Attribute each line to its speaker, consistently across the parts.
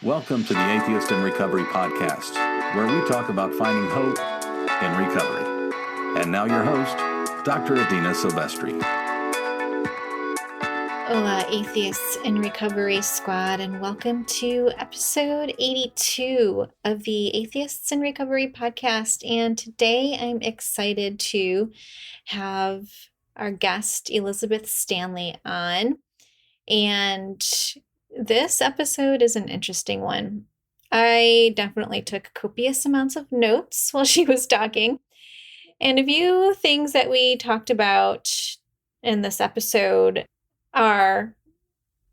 Speaker 1: Welcome to the Atheist in Recovery podcast, where we talk about finding hope in recovery. And now your host, Dr. Adina Silvestri.
Speaker 2: Hola, Atheists in Recovery Squad, and welcome to episode 82 of the Atheists in Recovery podcast. And today I'm excited to have our guest, Elizabeth Stanley, on. And this episode is an interesting one. I definitely took copious amounts of notes while she was talking. And a few things that we talked about in this episode are,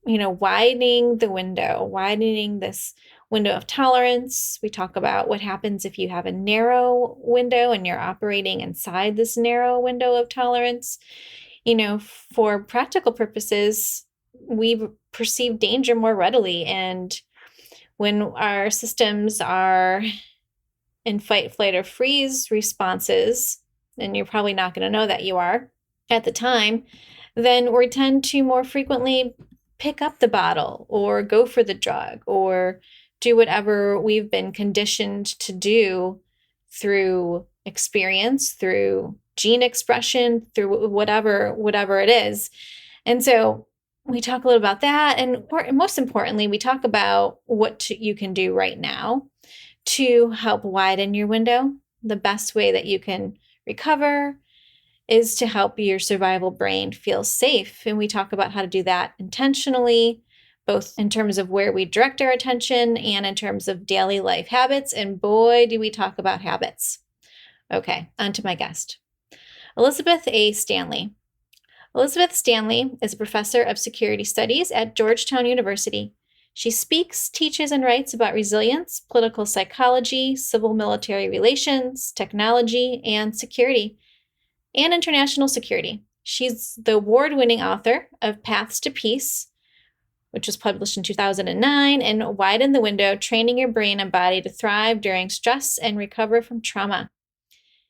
Speaker 2: widening this window of tolerance. We talk about what happens if you have a narrow window and you're operating inside this narrow window of tolerance. For practical purposes, we perceive danger more readily. And when our systems are in fight, flight, or freeze responses, and you're probably not going to know that you are at the time, then we tend to more frequently pick up the bottle or go for the drug or do whatever we've been conditioned to do through experience, through gene expression, through whatever it is. And so we talk a little about that. And most importantly, we talk about what you can do right now to help widen your window. The best way that you can recover is to help your survival brain feel safe. And we talk about how to do that intentionally, both in terms of where we direct our attention and in terms of daily life habits. And boy, do we talk about habits. Okay, on to my guest, Elizabeth A. Stanley. Elizabeth Stanley is a professor of security studies at Georgetown University. She speaks, teaches, and writes about resilience, political psychology, civil-military relations, technology, and security, and international security. She's the award-winning author of Paths to Peace, which was published in 2009, and Widen the Window, Training Your Brain and Body to Thrive During Stress and Recover from Trauma.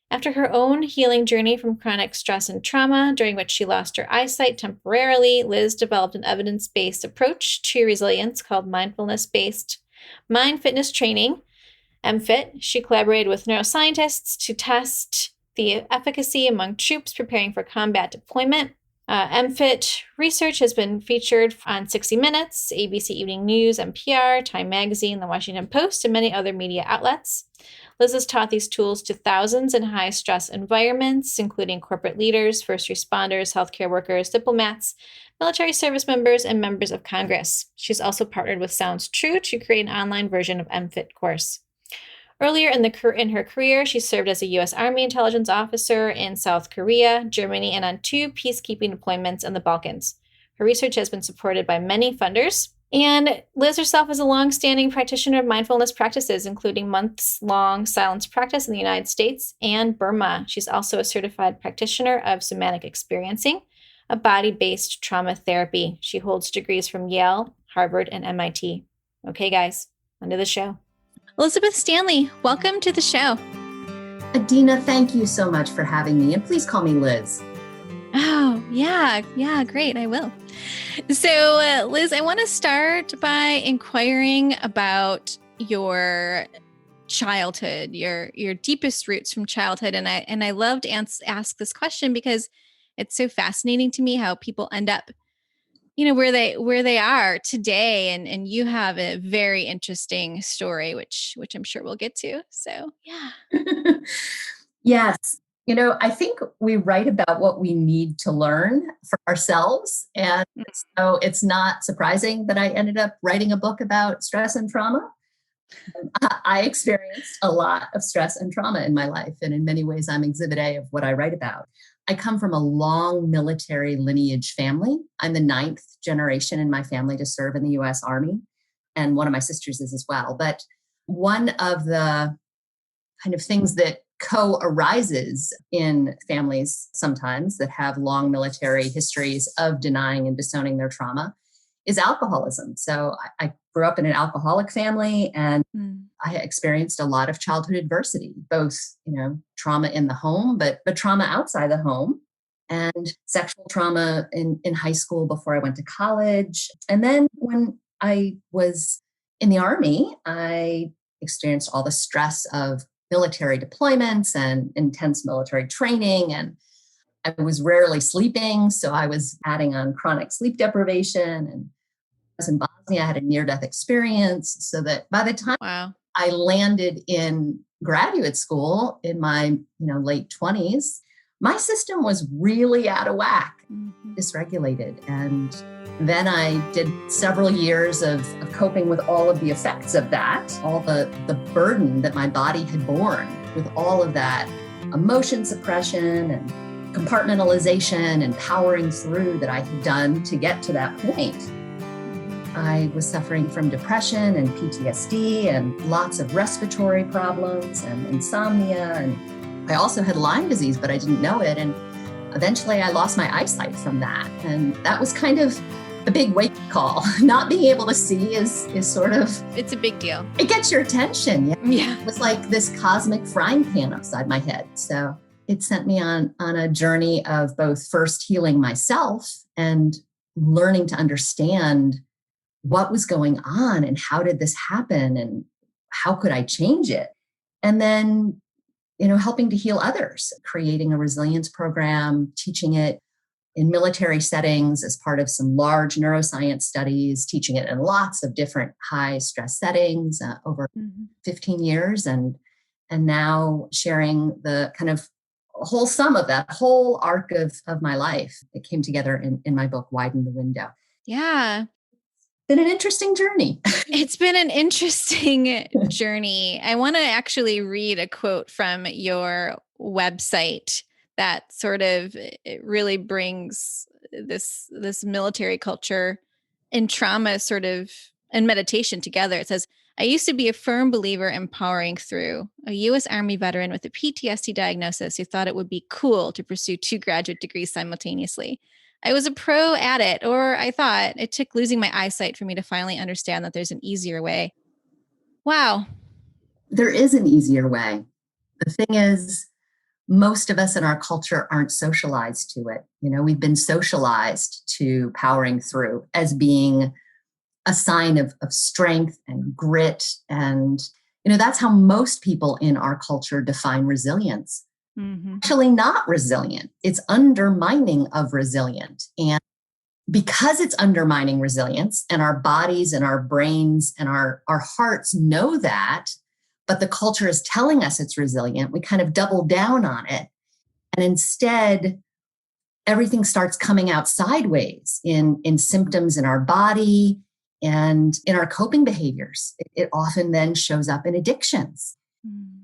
Speaker 2: After her own healing journey from chronic stress and trauma, during which she lost her eyesight temporarily, Liz developed an evidence-based approach to resilience called mindfulness-based mind fitness training, MFIT. She collaborated with neuroscientists to test the efficacy among troops preparing for combat deployment. MFIT research has been featured on 60 Minutes, ABC Evening News, NPR, Time Magazine, The Washington Post, and many other media outlets. Liz has taught these tools to thousands in high-stress environments, including corporate leaders, first responders, healthcare workers, diplomats, military service members, and members of Congress. She's also partnered with Sounds True to create an online version of MFIT course. Earlier in her career, she served as a U.S. Army intelligence officer in South Korea, Germany, and on 2 peacekeeping deployments in the Balkans. Her research has been supported by many funders. And Liz herself is a long-standing practitioner of mindfulness practices, including months-long silence practice in the United States and Burma. She's also a certified practitioner of somatic experiencing, a body-based trauma therapy. She holds degrees from Yale, Harvard, and MIT. Okay, guys, on to the show. Elizabeth Stanley, welcome to the show.
Speaker 3: Adina, thank you so much for having me. And please call me Liz.
Speaker 2: Oh, yeah, great. I will. So, Liz, I want to start by inquiring about your childhood, your deepest roots from childhood. And I love to ask this question because it's so fascinating to me how people end up, where they are today. And you have a very interesting story, which I'm sure we'll get to. So, yeah.
Speaker 3: Yes. I think we write about what we need to learn for ourselves. And so it's not surprising that I ended up writing a book about stress and trauma. I experienced a lot of stress and trauma in my life. And in many ways, I'm exhibit A of what I write about. I come from a long military lineage family. I'm the 9th generation in my family to serve in the U.S. Army. And one of my sisters is as well. But one of the kind of things that co-arises in families sometimes that have long military histories of denying and disowning their trauma is alcoholism. So I grew up in an alcoholic family and I experienced a lot of childhood adversity, both, trauma in the home, but trauma outside the home and sexual trauma in high school before I went to college. And then when I was in the Army, I experienced all the stress of military deployments and intense military training. And I was rarely sleeping. So I was adding on chronic sleep deprivation. And I was in Bosnia, I had a near-death experience. So that by the time
Speaker 2: Wow.
Speaker 3: I landed in graduate school in my late 20s, my system was really out of whack, dysregulated. And then I did several years of coping with all of the effects of that, all the burden that my body had borne with all of that emotion suppression and compartmentalization and powering through that I had done to get to that point. I was suffering from depression and PTSD and lots of respiratory problems and insomnia. And I also had Lyme disease, but I didn't know it. And eventually I lost my eyesight from that. And that was kind of a big wake call. Not being able to see is sort of...
Speaker 2: It's a big deal.
Speaker 3: It gets your attention.
Speaker 2: Yeah.
Speaker 3: It was like this cosmic frying pan upside my head. So it sent me on a journey of both first healing myself and learning to understand what was going on and how did this happen and how could I change it? And then, helping to heal others, creating a resilience program, teaching it in military settings as part of some large neuroscience studies, teaching it in lots of different high stress settings over 15 years. And now sharing the kind of whole sum of that whole arc of my life. It came together in my book, Widen the Window.
Speaker 2: Yeah.
Speaker 3: Been an interesting journey.
Speaker 2: It's been an interesting journey. I want to actually read a quote from your website that sort of it really brings this military culture and trauma sort of and meditation together. It says, I used to be a firm believer in powering through, a U.S. Army veteran with a PTSD diagnosis who thought it would be cool to pursue 2 graduate degrees simultaneously. I was a pro at it, or I thought it took losing my eyesight for me to finally understand that there's an easier way. Wow.
Speaker 3: There is an easier way. The thing is, most of us in our culture aren't socialized to it. We've been socialized to powering through as being a sign of strength and grit. And, that's how most people in our culture define resilience. Actually not resilient. It's undermining of resilient. And because it's undermining resilience and our bodies and our brains and our hearts know that, but the culture is telling us it's resilient, we kind of double down on it. And instead, everything starts coming out sideways in symptoms in our body and in our coping behaviors. It often then shows up in addictions.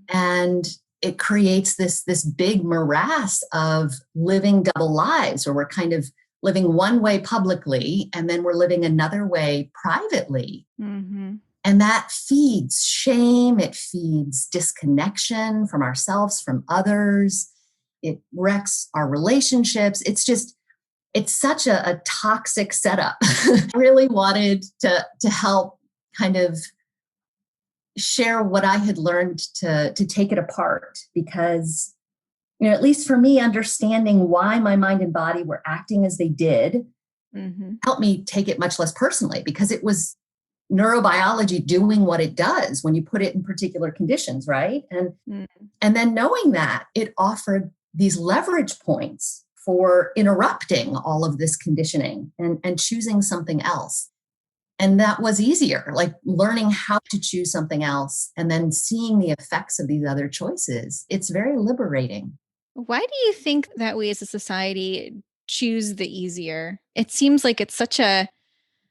Speaker 3: And it creates this big morass of living double lives where we're kind of living one way publicly and then we're living another way privately. And that feeds shame. It feeds disconnection from ourselves, from others. It wrecks our relationships. It's such a toxic setup. I really wanted to help kind of share what I had learned to take it apart because, at least for me, understanding why my mind and body were acting as they did helped me take it much less personally because it was neurobiology doing what it does when you put it in particular conditions, right? And then knowing that it offered these leverage points for interrupting all of this conditioning and choosing something else. And that was easier, like learning how to choose something else and then seeing the effects of these other choices. It's very liberating.
Speaker 2: Why do you think that we as a society choose the easier? It seems like it's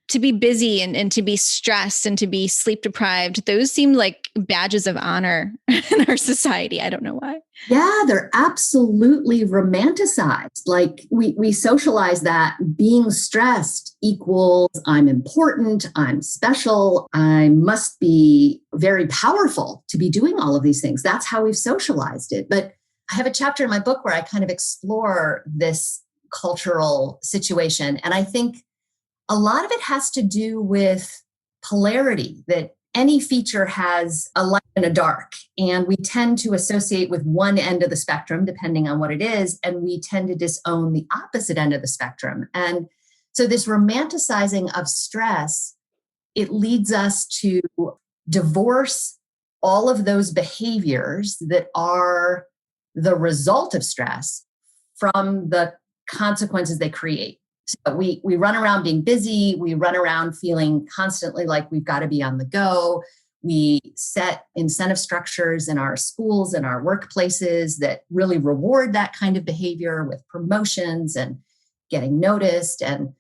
Speaker 2: to be busy and to be stressed and to be sleep deprived. Those seem like badges of honor in our society. I don't know why.
Speaker 3: Yeah, they're absolutely romanticized. Like we socialize that being stressed equals I'm important, I'm special, I must be very powerful to be doing all of these things. That's how we've socialized it. But I have a chapter in my book where I kind of explore this cultural situation. And I think a lot of it has to do with polarity, that any feature has a light and a dark, and we tend to associate with one end of the spectrum, depending on what it is, and we tend to disown the opposite end of the spectrum. And so this romanticizing of stress it leads us to divorce all of those behaviors that are the result of stress from the consequences they create. So we run around being busy. We run around feeling constantly like we've got to be on the go. We set incentive structures in our schools and our workplaces that really reward that kind of behavior with promotions and getting noticed. And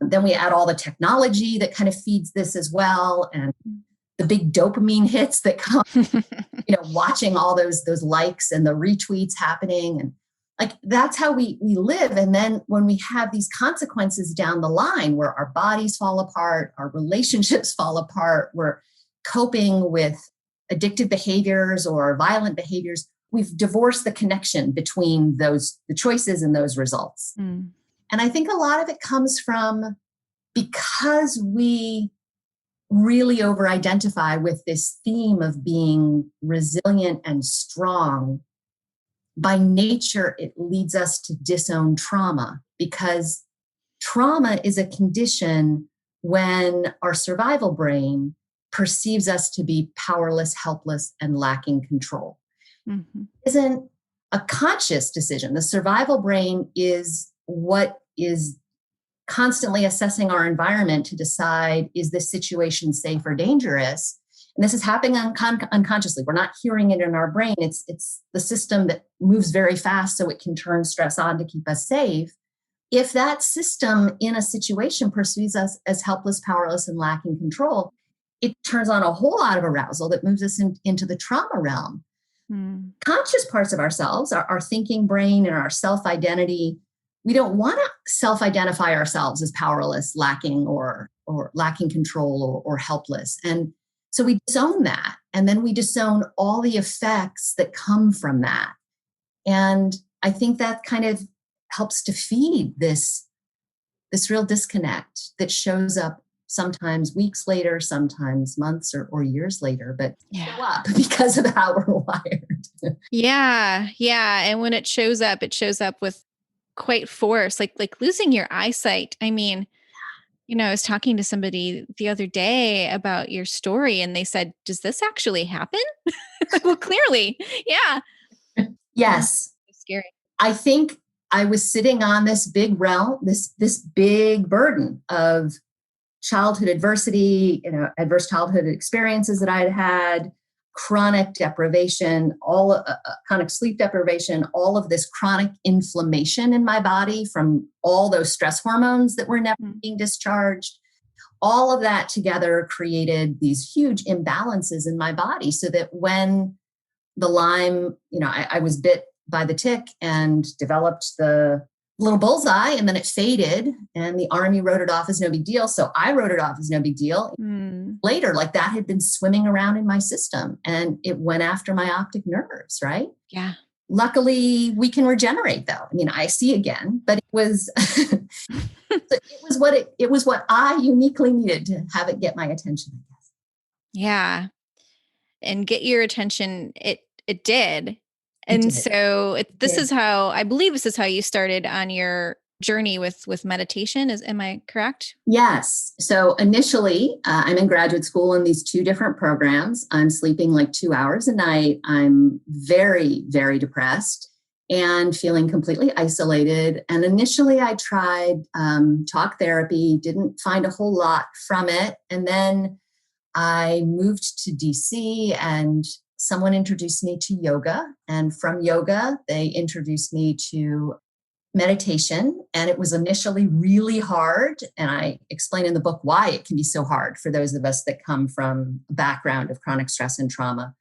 Speaker 3: then we add all the technology that kind of feeds this as well. And the big dopamine hits that come, watching all those likes and the retweets happening. And like, that's how we live. And then when we have these consequences down the line where our bodies fall apart, our relationships fall apart, we're coping with addictive behaviors or violent behaviors, we've divorced the connection between the choices and those results. And I think a lot of it comes from because we really over-identify with this theme of being resilient and strong. By nature, it leads us to disown trauma, because trauma is a condition when our survival brain perceives us to be powerless, helpless, and lacking control. It isn't a conscious decision. The survival brain is what is constantly assessing our environment to decide, is this situation safe or dangerous? And this is happening unconsciously. We're not hearing it in our brain. It's the system that moves very fast so it can turn stress on to keep us safe. If that system in a situation perceives us as helpless, powerless, and lacking control, it turns on a whole lot of arousal that moves us into the trauma realm. Conscious parts of ourselves, our thinking brain and our self-identity, we don't want to self-identify ourselves as powerless, lacking, or lacking control or helpless. And so we disown that. And then we disown all the effects that come from that. And I think that kind of helps to feed this real disconnect that shows up sometimes weeks later, sometimes months or years later, but show up because of how we're wired.
Speaker 2: Yeah. And when it shows up with quite force, like losing your eyesight. I mean, I was talking to somebody the other day about your story, and they said, does this actually happen? Well, clearly. Yeah.
Speaker 3: Yes.
Speaker 2: It's scary.
Speaker 3: I think I was sitting on this big realm, this big burden of childhood adversity, adverse childhood experiences that I had, chronic deprivation, chronic sleep deprivation, all of this chronic inflammation in my body from all those stress hormones that were never being discharged. All of that together created these huge imbalances in my body, so that when the Lyme, I was bit by the tick and developed the little bullseye, and then it faded, and the army wrote it off as no big deal. So I wrote it off as no big deal. Later, like that had been swimming around in my system, and it went after my optic nerves, right?
Speaker 2: Yeah.
Speaker 3: Luckily, we can regenerate though. I mean, I see again, but it was it was what I uniquely needed to have it get my attention, I guess.
Speaker 2: Yeah. And get your attention. It did. And so this is how, I believe this is how you started on your journey with meditation. Am I correct?
Speaker 3: Yes. So initially, I'm in graduate school in these two different programs. I'm sleeping like 2 hours a night. I'm very, very depressed and feeling completely isolated. And initially I tried talk therapy, didn't find a whole lot from it. And then I moved to DC, and someone introduced me to yoga. And from yoga, they introduced me to meditation. And it was initially really hard. And I explain in the book why it can be so hard for those of us that come from a background of chronic stress and trauma.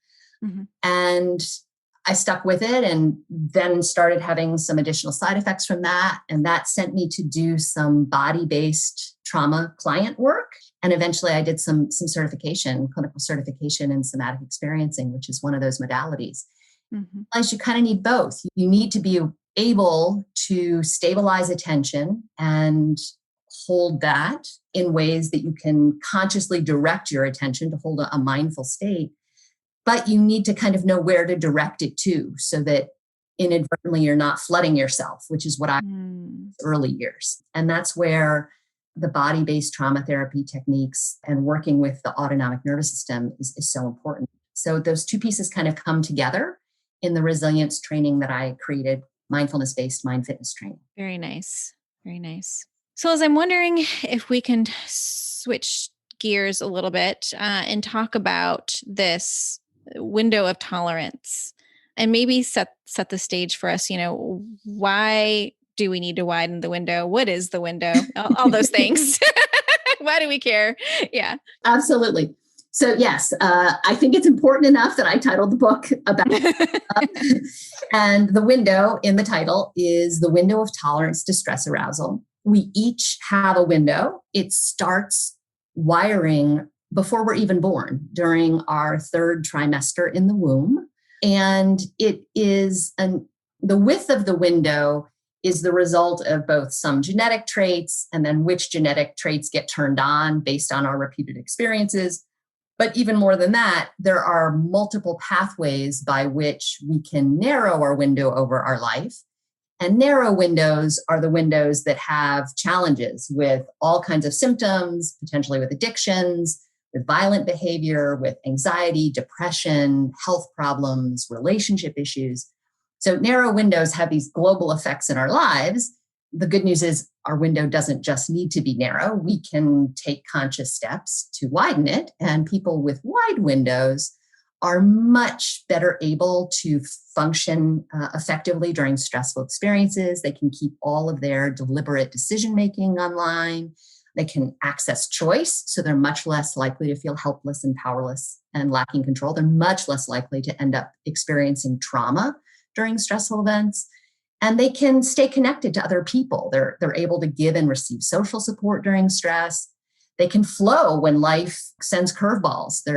Speaker 3: And I stuck with it, and then started having some additional side effects from that. And that sent me to do some body-based trauma client work. And eventually I did some clinical certification in somatic experiencing, which is one of those modalities. You kind of need both. You need to be able to stabilize attention and hold that in ways that you can consciously direct your attention to hold a mindful state. But you need to kind of know where to direct it to, so that inadvertently you're not flooding yourself, which is what I early years. And that's where the body-based trauma therapy techniques and working with the autonomic nervous system is so important. So those two pieces kind of come together in the resilience training that I created, mindfulness-based mind fitness training.
Speaker 2: Very nice. Very nice. So as I'm wondering if we can switch gears a little bit and talk about this window of tolerance and maybe set the stage for us, why do we need to widen the window? What is the window? All those things. Why do we care? Yeah.
Speaker 3: Absolutely. So yes, I think it's important enough that I titled the book about and the window in the title is the window of tolerance to stress arousal. We each have a window. It starts wiring before we're even born during our third trimester in the womb. And it is the width of the window is the result of both some genetic traits and then which genetic traits get turned on based on our repeated experiences. But even more than that, there are multiple pathways by which we can narrow our window over our life. And narrow windows are the windows that have challenges with all kinds of symptoms, potentially with addictions, with violent behavior, with anxiety, depression, health problems, relationship issues. So narrow windows have these global effects in our lives. The good news is our window doesn't just need to be narrow. We can take conscious steps to widen it. And people with wide windows are much better able to function effectively during stressful experiences. They can keep all of their deliberate decision-making online. They can access choice. So they're much less likely to feel helpless and powerless and lacking control. They're much less likely to end up experiencing trauma during stressful events. And they can stay connected to other people. They're able to give and receive social support during stress. They can flow when life sends curveballs. They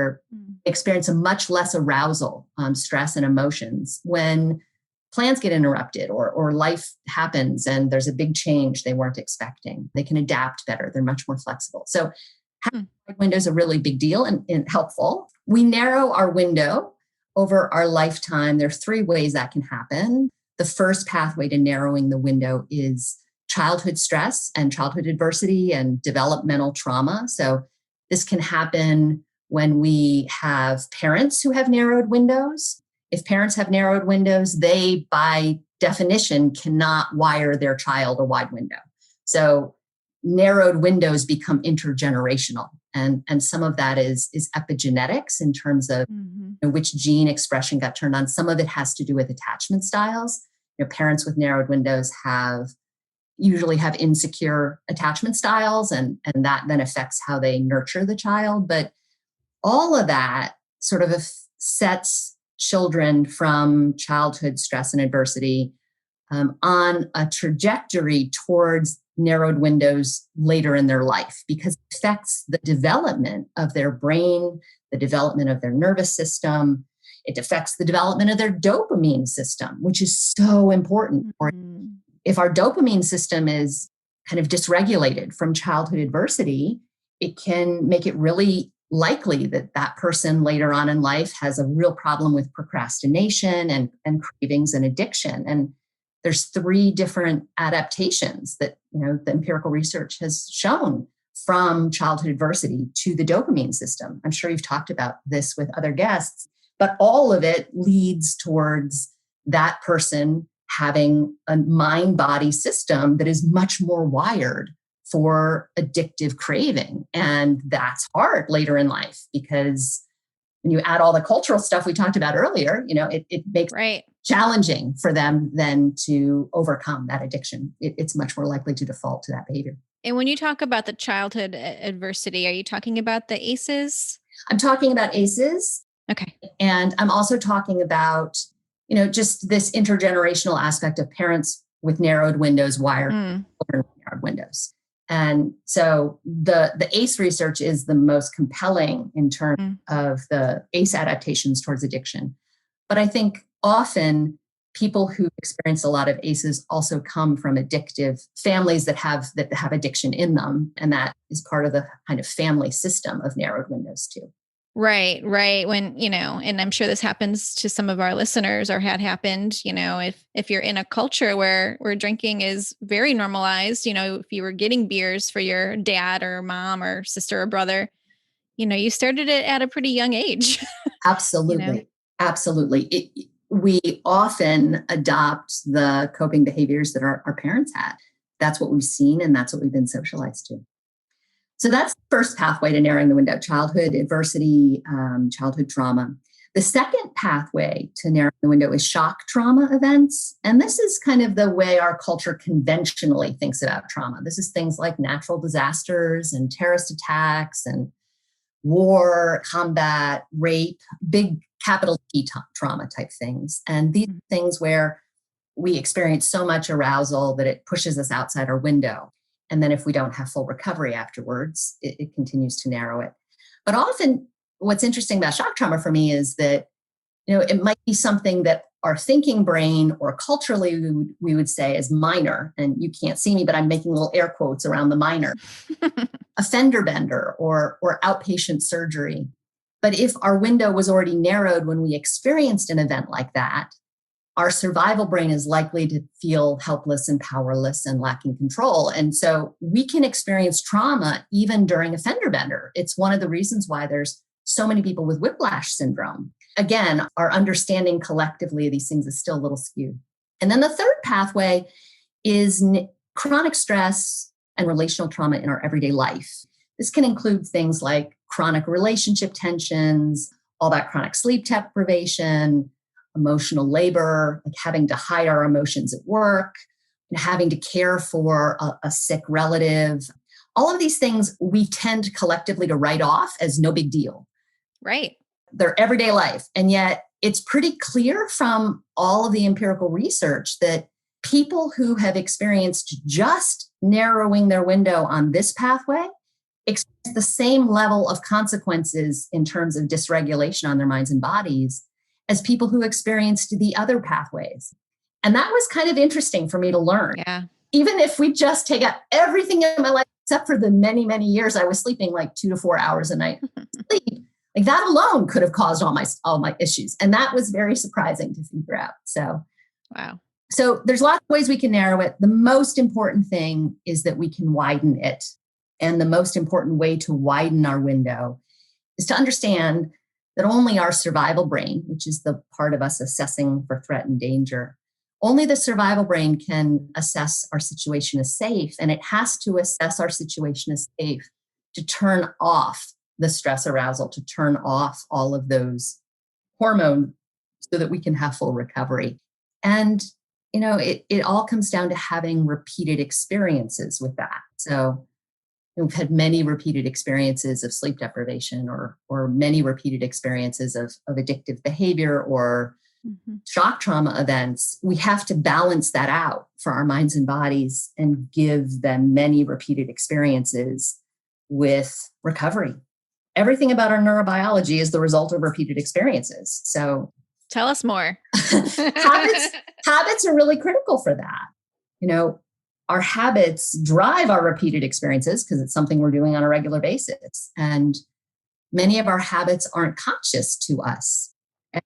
Speaker 3: experience a much less arousal, stress and emotions when plans get interrupted or life happens and there's a big change they weren't expecting. They can adapt better. They're much more flexible. So having windows is a really big deal and helpful. We narrow our window over our lifetime. There are 3 ways that can happen. The first pathway to narrowing the window is childhood stress and childhood adversity and developmental trauma. So this can happen when we have parents who have narrowed windows. If parents have narrowed windows, they, by definition, cannot wire their child a wide window. So narrowed windows become intergenerational. And some of that is epigenetics in terms of which gene expression got turned on. Some of it has to do with attachment styles. Parents with narrowed windows usually have insecure attachment styles, and that then affects how they nurture the child. But all of that sort of sets children from childhood stress and adversity on a trajectory towards narrowed windows later in their life, because it affects the development of their brain, the development of their nervous system. It affects the development of their dopamine system, which is so important. If our dopamine system is kind of dysregulated from childhood adversity, it can make it really likely that that person later on in life has a real problem with procrastination and cravings and addiction. And there's 3 different adaptations that the empirical research has shown from childhood adversity to the dopamine system. I'm sure you've talked about this with other guests, but all of it leads towards that person having a mind-body system that is much more wired for addictive craving. And that's hard later in life because when you add all the cultural stuff we talked about earlier, it makes it challenging for them then to overcome that addiction. It's much more likely to default to that behavior.
Speaker 2: And when you talk about the childhood adversity, are you talking about the ACEs?
Speaker 3: I'm talking about ACEs.
Speaker 2: Okay.
Speaker 3: And I'm also talking about, just this intergenerational aspect of parents with narrowed windows wired over narrowed windows. And so the ACE research is the most compelling in terms of the ACE adaptations towards addiction. But I think often people who experience a lot of ACEs also come from addictive families that have addiction in them. And that is part of the kind of family system of narrowed windows too.
Speaker 2: Right, right. When, and I'm sure this happens to some of our listeners or had happened, if you're in a culture where drinking is very normalized, if you were getting beers for your dad or mom or sister or brother, you started it at a pretty young age.
Speaker 3: Absolutely. Absolutely. We often adopt the coping behaviors that our parents had. That's what we've seen, and that's what we've been socialized to. So that's the first pathway to narrowing the window: childhood adversity, childhood trauma. The second pathway to narrowing the window is shock trauma events. And this is kind of the way our culture conventionally thinks about trauma. This is things like natural disasters and terrorist attacks and war, combat, rape, big capital T trauma type things. And these things where we experience so much arousal that it pushes us outside our window. And then if we don't have full recovery afterwards, it continues to narrow it. But often what's interesting about shock trauma for me is that, it might be something that our thinking brain or culturally we would say is minor. And you can't see me, but I'm making little air quotes around the minor. A fender bender or outpatient surgery. But if our window was already narrowed when we experienced an event like that, our survival brain is likely to feel helpless and powerless and lacking control. And so we can experience trauma even during a fender bender. It's one of the reasons why there's so many people with whiplash syndrome. Again, our understanding collectively of these things is still a little skewed. And then the third pathway is chronic stress and relational trauma in our everyday life. This can include things like chronic relationship tensions, all that chronic sleep deprivation, emotional labor, like having to hide our emotions at work, and having to care for a sick relative. All of these things we tend collectively to write off as no big deal.
Speaker 2: Right.
Speaker 3: Their everyday life. And yet it's pretty clear from all of the empirical research that people who have experienced just narrowing their window on this pathway experience the same level of consequences in terms of dysregulation on their minds and bodies as people who experienced the other pathways. And that was kind of interesting for me to learn.
Speaker 2: Yeah.
Speaker 3: Even if we just take out everything in my life, except for the many, many years I was sleeping like 2 to 4 hours a night, sleep, like that alone could have caused all my issues. And that was very surprising to figure out. So,
Speaker 2: wow.
Speaker 3: So there's lots of ways we can narrow it. The most important thing is that we can widen it. And the most important way to widen our window is to understand that only our survival brain, which is the part of us assessing for threat and danger, only the survival brain can assess our situation as safe. And it has to assess our situation as safe to turn off the stress arousal, to turn off all of those hormones so that we can have full recovery. And, it all comes down to having repeated experiences with that. So we've had many repeated experiences of sleep deprivation or many repeated experiences of addictive behavior or shock trauma events. We have to balance that out for our minds and bodies and give them many repeated experiences with recovery. Everything about our neurobiology is the result of repeated experiences. So
Speaker 2: tell us more.
Speaker 3: Habits are really critical for that. Our habits drive our repeated experiences because it's something we're doing on a regular basis. And many of our habits aren't conscious to us.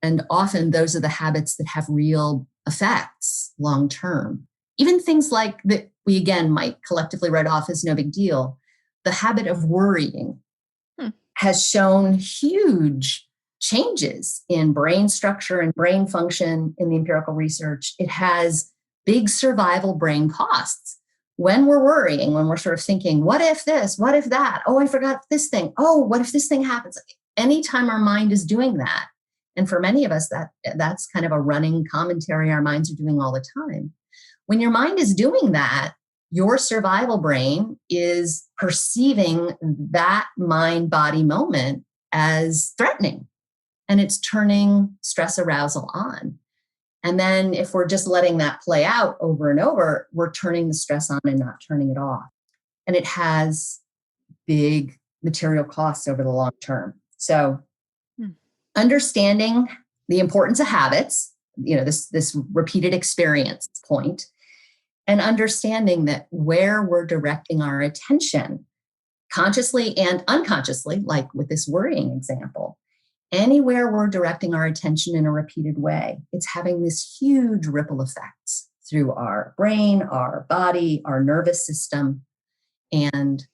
Speaker 3: And often those are the habits that have real effects long term. Even things like that we, again, might collectively write off as no big deal. The habit of worrying has shown huge changes in brain structure and brain function in the empirical research. It has big survival brain costs. When we're worrying, when we're sort of thinking, what if this, what if that? Oh, I forgot this thing. Oh, what if this thing happens? Anytime our mind is doing that, and for many of us, that's kind of a running commentary our minds are doing all the time. When your mind is doing that, your survival brain is perceiving that mind-body moment as threatening, and it's turning stress arousal on. And then if we're just letting that play out over and over, we're turning the stress on and not turning it off. And it has big material costs over the long term. So understanding the importance of habits, this repeated experience point, and understanding that where we're directing our attention, consciously and unconsciously, like with this worrying example, anywhere we're directing our attention in a repeated way, it's having this huge ripple effects through our brain, our body, our nervous system. And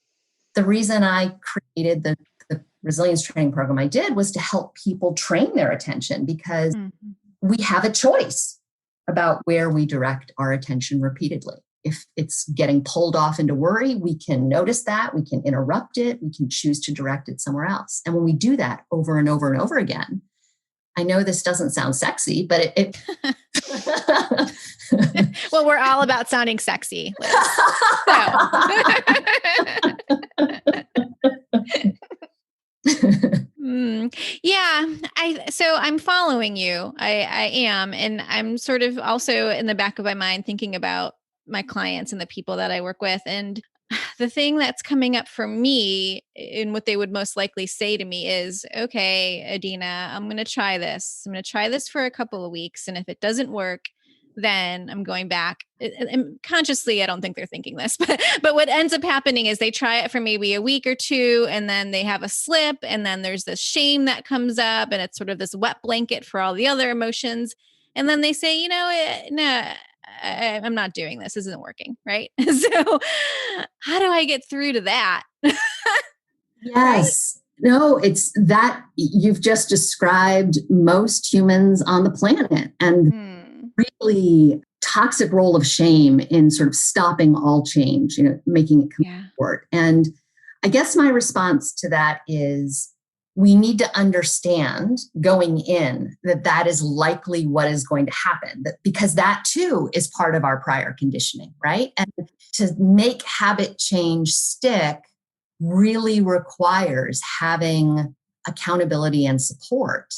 Speaker 3: the reason I created the resilience training program I did was to help people train their attention, because we have a choice about where we direct our attention repeatedly. If it's getting pulled off into worry, we can notice that, we can interrupt it, we can choose to direct it somewhere else. And when we do that over and over and over again, I know this doesn't sound sexy, but it
Speaker 2: well, we're all about sounding sexy, Liz. Yeah, so I'm following you. I am, and I'm sort of also in the back of my mind thinking about my clients and the people that I work with. And the thing that's coming up for me and what they would most likely say to me is, okay, Adina, I'm going to try this. I'm going to try this for a couple of weeks. And if it doesn't work, then I'm going back. And consciously, I don't think they're thinking this, but what ends up happening is they try it for maybe a week or two, and then they have a slip, and then there's this shame that comes up, and it's sort of this wet blanket for all the other emotions. And then they say, no, I'm not doing this. This isn't working. Right. So how do I get through to that?
Speaker 3: Yes. Right? No, it's that you've just described most humans on the planet, and really toxic role of shame in sort of stopping all change, making it come forward. And I guess my response to that is we need to understand going in that is likely what is going to happen, because that too is part of our prior conditioning, right? And to make habit change stick really requires having accountability and support.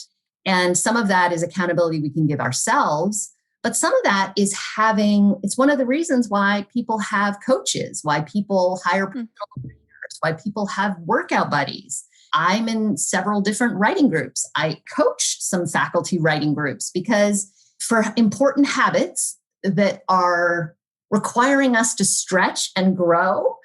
Speaker 3: And some of that is accountability we can give ourselves, but some of that is it's one of the reasons why people have coaches, why people hire personal trainers, why people have workout buddies. I'm in several different writing groups. I coach some faculty writing groups because for important habits that are requiring us to stretch and grow,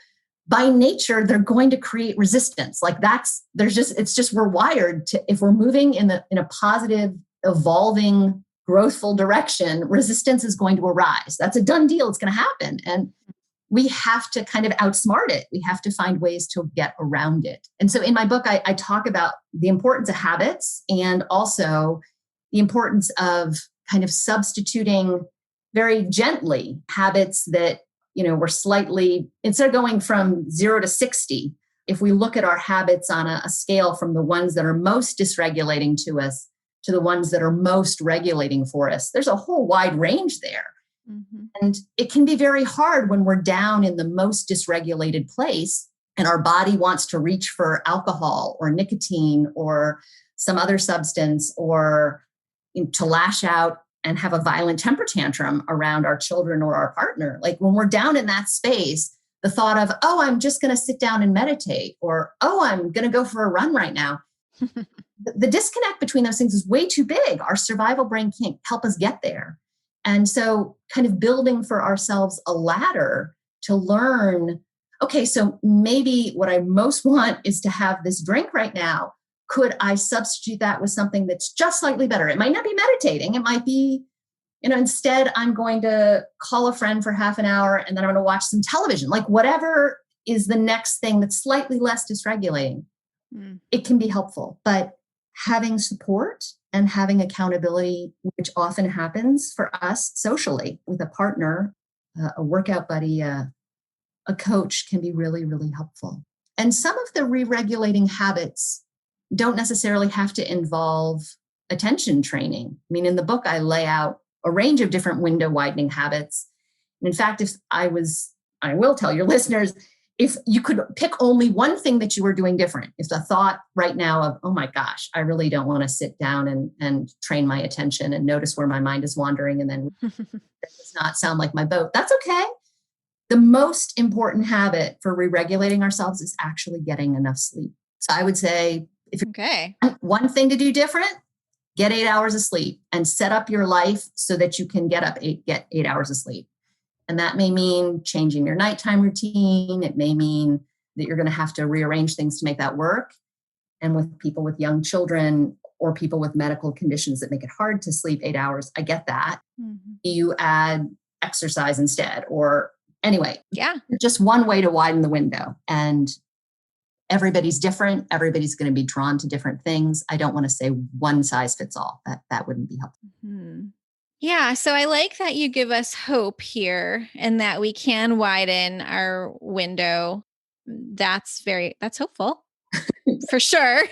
Speaker 3: by nature, they're going to create resistance. We're wired to, if we're moving in a positive, evolving, growthful direction, resistance is going to arise. That's a done deal. It's going to happen. And we have to kind of outsmart it. We have to find ways to get around it. And so in my book, I talk about the importance of habits and also the importance of kind of substituting very gently habits that, we're slightly, instead of going from 0 to 60, if we look at our habits on a scale from the ones that are most dysregulating to us to the ones that are most regulating for us, there's a whole wide range there. Mm-hmm. And it can be very hard when we're down in the most dysregulated place and our body wants to reach for alcohol or nicotine or some other substance or to lash out and have a violent temper tantrum around our children or our partner. Like when we're down in that space, the thought of, I'm just going to sit down and meditate, or, I'm going to go for a run right now. The disconnect between those things is way too big. Our survival brain can't help us get there. And so kind of building for ourselves a ladder to learn, okay, so maybe what I most want is to have this drink right now. Could I substitute that with something that's just slightly better? It might not be meditating. It might be, instead I'm going to call a friend for half an hour and then I'm going to watch some television. Like whatever is the next thing that's slightly less dysregulating, it can be helpful. But having support and having accountability, which often happens for us socially with a partner, a workout buddy, a coach, can be really, really helpful. And some of the re-regulating habits don't necessarily have to involve attention training. I mean, in the book, I lay out a range of different window widening habits. And in fact, I will tell your listeners, if you could pick only one thing that you were doing different, if the thought right now of, oh my gosh, I really don't want to sit down and train my attention and notice where my mind is wandering and then that does not sound like my boat, that's okay. The most important habit for re-regulating ourselves is actually getting enough sleep. So I would say, if you one thing to do different, get 8 hours of sleep and set up your life so that you can get 8 hours of sleep. And that may mean changing your nighttime routine. It may mean that you're going to have to rearrange things to make that work. And with people with young children or people with medical conditions that make it hard to sleep 8 hours. I get that.
Speaker 2: Mm-hmm.
Speaker 3: You add exercise instead, or anyway,
Speaker 2: Yeah.
Speaker 3: just one way to widen the window. And everybody's different. Everybody's going to be drawn to different things. I don't want to say one size fits all. That wouldn't be helpful.
Speaker 2: Mm-hmm. Yeah. So I like that you give us hope here and that we can widen our window. That's hopeful. For sure.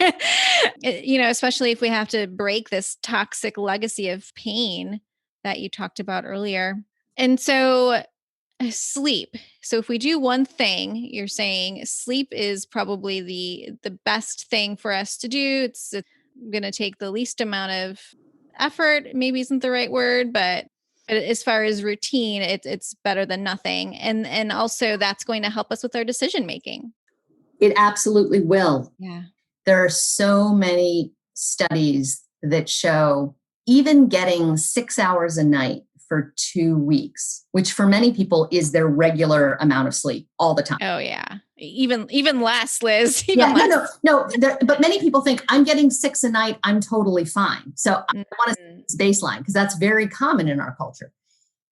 Speaker 2: Especially if we have to break this toxic legacy of pain that you talked about earlier. And so sleep. So if we do one thing, you're saying sleep is probably the best thing for us to do. It's going to take the least amount of effort, maybe isn't the right word, but as far as routine, it's better than nothing. And also that's going to help us with our decision making.
Speaker 3: It absolutely will.
Speaker 2: Yeah.
Speaker 3: There are so many studies that show even getting 6 hours a night for 2 weeks, which for many people is their regular amount of sleep all the time.
Speaker 2: Oh yeah. Even less, Liz.
Speaker 3: No. But many people think I'm getting 6 a night. I'm totally fine. So I want to say it's baseline because that's very common in our culture.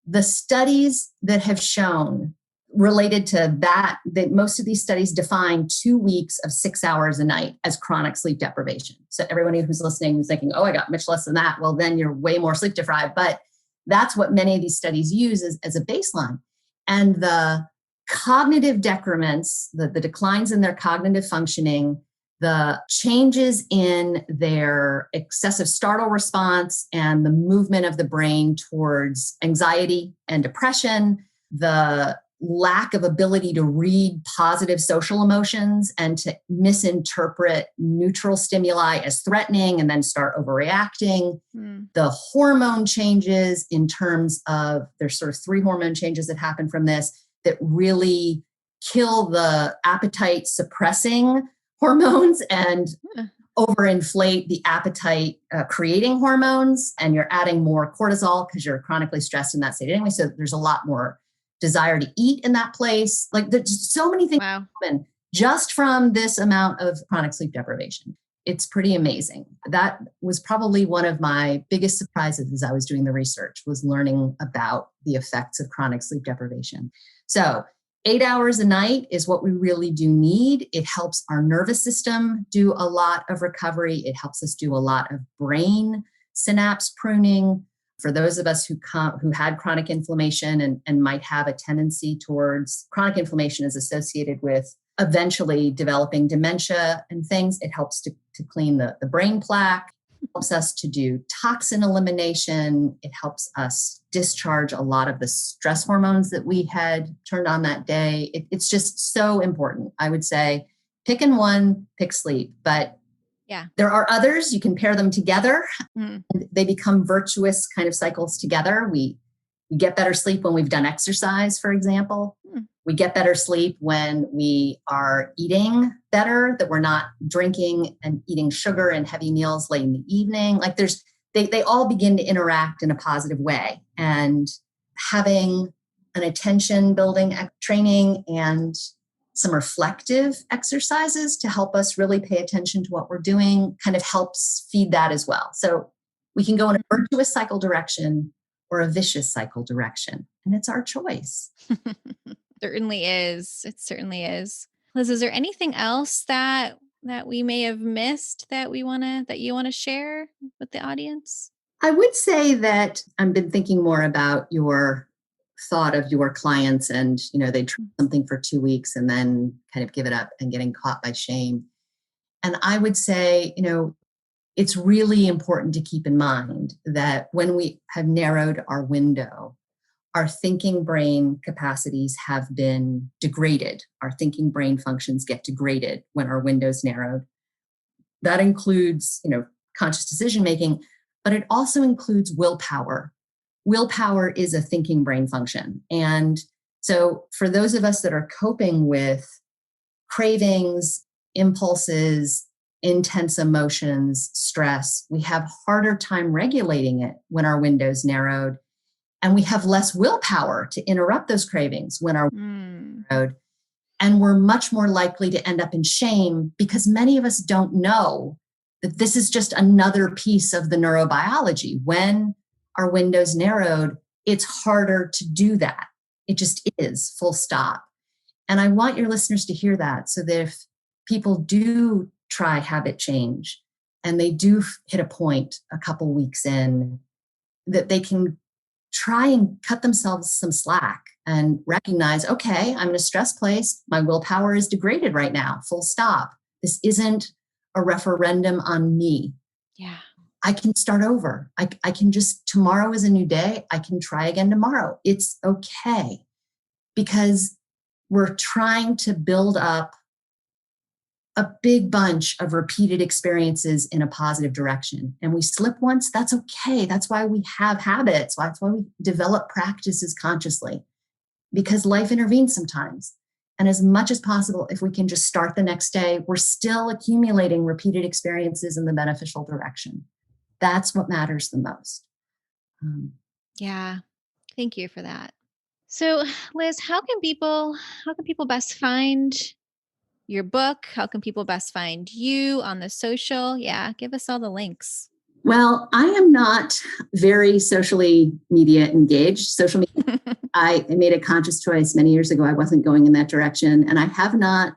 Speaker 3: The studies that have shown related to that most of these studies define 2 weeks of 6 hours a night as chronic sleep deprivation. So everyone who's listening who's thinking, oh, I got much less than that. Well, then you're way more sleep deprived. But that's what many of these studies use as a baseline. And the cognitive decrements, the declines in their cognitive functioning, the changes in their excessive startle response and the movement of the brain towards anxiety and depression, the lack of ability to read positive social emotions and to misinterpret neutral stimuli as threatening and then start overreacting. The hormone changes in terms of there's sort of 3 hormone changes that happen from this that really kill the appetite suppressing hormones and overinflate the appetite creating hormones. And you're adding more cortisol because you're chronically stressed in that state anyway. So there's a lot more desire to eat in that place. Like there's so many things happen just from this amount of chronic sleep deprivation. It's pretty amazing. That was probably one of my biggest surprises as I was doing the research, was learning about the effects of chronic sleep deprivation. So 8 hours a night is what we really do need. It helps our nervous system do a lot of recovery. It helps us do a lot of brain synapse pruning. For those of us who had chronic inflammation and might have a tendency towards chronic inflammation is associated with eventually developing dementia and things, it helps to clean the brain plaque. It helps us to do toxin elimination. It helps us discharge a lot of the stress hormones that we had turned on that day. It's just so important. I would say pick sleep, but
Speaker 2: yeah,
Speaker 3: there are others. You can pair them together. They become virtuous kind of cycles together. We get better sleep when we've done exercise, for example. We get better sleep when we are eating better, that we're not drinking and eating sugar and heavy meals late in the evening. Like they all begin to interact in a positive way. And having an attention building training and some reflective exercises to help us really pay attention to what we're doing kind of helps feed that as well. So we can go in a virtuous cycle direction or a vicious cycle direction, and it's our choice.
Speaker 2: Certainly is. It certainly is. Liz, is there anything else that we may have missed that you want to share with the audience?
Speaker 3: I would say that I've been thinking more about your thought of your clients and, they try something for 2 weeks and then kind of give it up and getting caught by shame. And I would say, it's really important to keep in mind that when we have narrowed our window, our thinking brain capacities have been degraded. Our thinking brain functions get degraded when our window's narrowed. That includes, conscious decision making, but it also includes willpower. Willpower is a thinking brain function. And so for those of us that are coping with cravings, impulses, intense emotions, stress, we have harder time regulating it when our window's narrowed. And we have less willpower to interrupt those cravings when our window's narrowed. And we're much more likely to end up in shame because many of us don't know that this is just another piece of the neurobiology. When our window's narrowed, it's harder to do that. It just is, full stop. And I want your listeners to hear that, so that if people do try habit change and they do hit a point a couple weeks in, that they can try and cut themselves some slack and recognize, okay, I'm in a stress place. My willpower is degraded right now, full stop. This isn't a referendum on me.
Speaker 2: Yeah.
Speaker 3: I can start over. I can just, tomorrow is a new day. I can try again tomorrow. It's okay, because we're trying to build up a big bunch of repeated experiences in a positive direction. And we slip once, that's okay. That's why we have habits. That's why we develop practices consciously, because life intervenes sometimes. And as much as possible, if we can just start the next day, we're still accumulating repeated experiences in the beneficial direction. That's what matters the most.
Speaker 2: Yeah. Thank you for that. So, Liz, how can people best find your book? How can people best find you on the social? Yeah, give us all the links.
Speaker 3: Well, I am not very socially media engaged. Social media, I made a conscious choice many years ago. I wasn't going in that direction, and I have not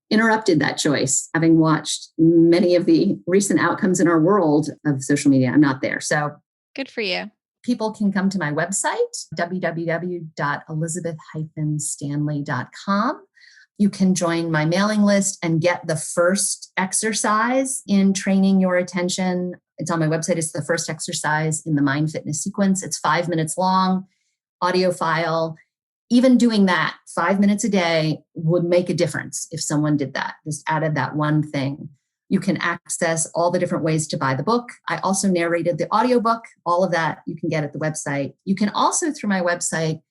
Speaker 3: interrupted that choice. Having watched many of the recent outcomes in our world of social media, I'm not there. So
Speaker 2: good for you.
Speaker 3: People can come to my website, www.elizabeth-stanley.com. You can join my mailing list and get the first exercise in training your attention. It's on my website. It's the first exercise in the mind fitness sequence. It's 5 minutes long, audio file. Even doing that 5 minutes a day would make a difference if someone did that, just added that one thing. You can access all the different ways to buy the book. I also narrated the audiobook. All of that you can get at the website. You can also, through my website,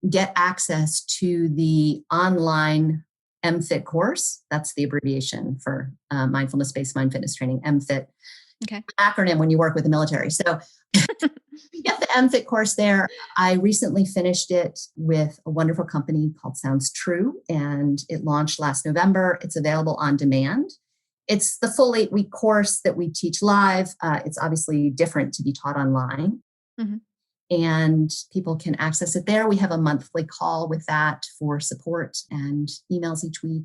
Speaker 3: get access to the online MFIT course. That's the abbreviation for mindfulness-based mind fitness training, MFIT.
Speaker 2: Okay.
Speaker 3: Acronym when you work with the military. So you get the MFIT course there. I recently finished it with a wonderful company called Sounds True, and it launched last November. It's available on demand. It's the full 8-week course that we teach live. It's obviously different to be taught online.
Speaker 2: Mm-hmm.
Speaker 3: And people can access it there. We have a monthly call with that for support and emails each week.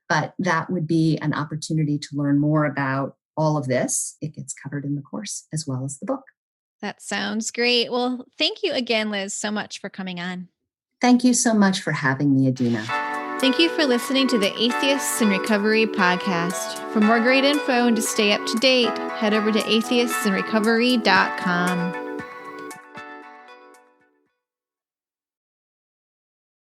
Speaker 3: But that would be an opportunity to learn more about all of this. It gets covered in the course as well as the book.
Speaker 2: That sounds great. Well, thank you again, Liz, so much for coming on.
Speaker 3: Thank you so much for having me, Adina.
Speaker 2: Thank you for listening to the Atheists in Recovery podcast. For more great info and to stay up to date, head over to atheistsandrecovery.com.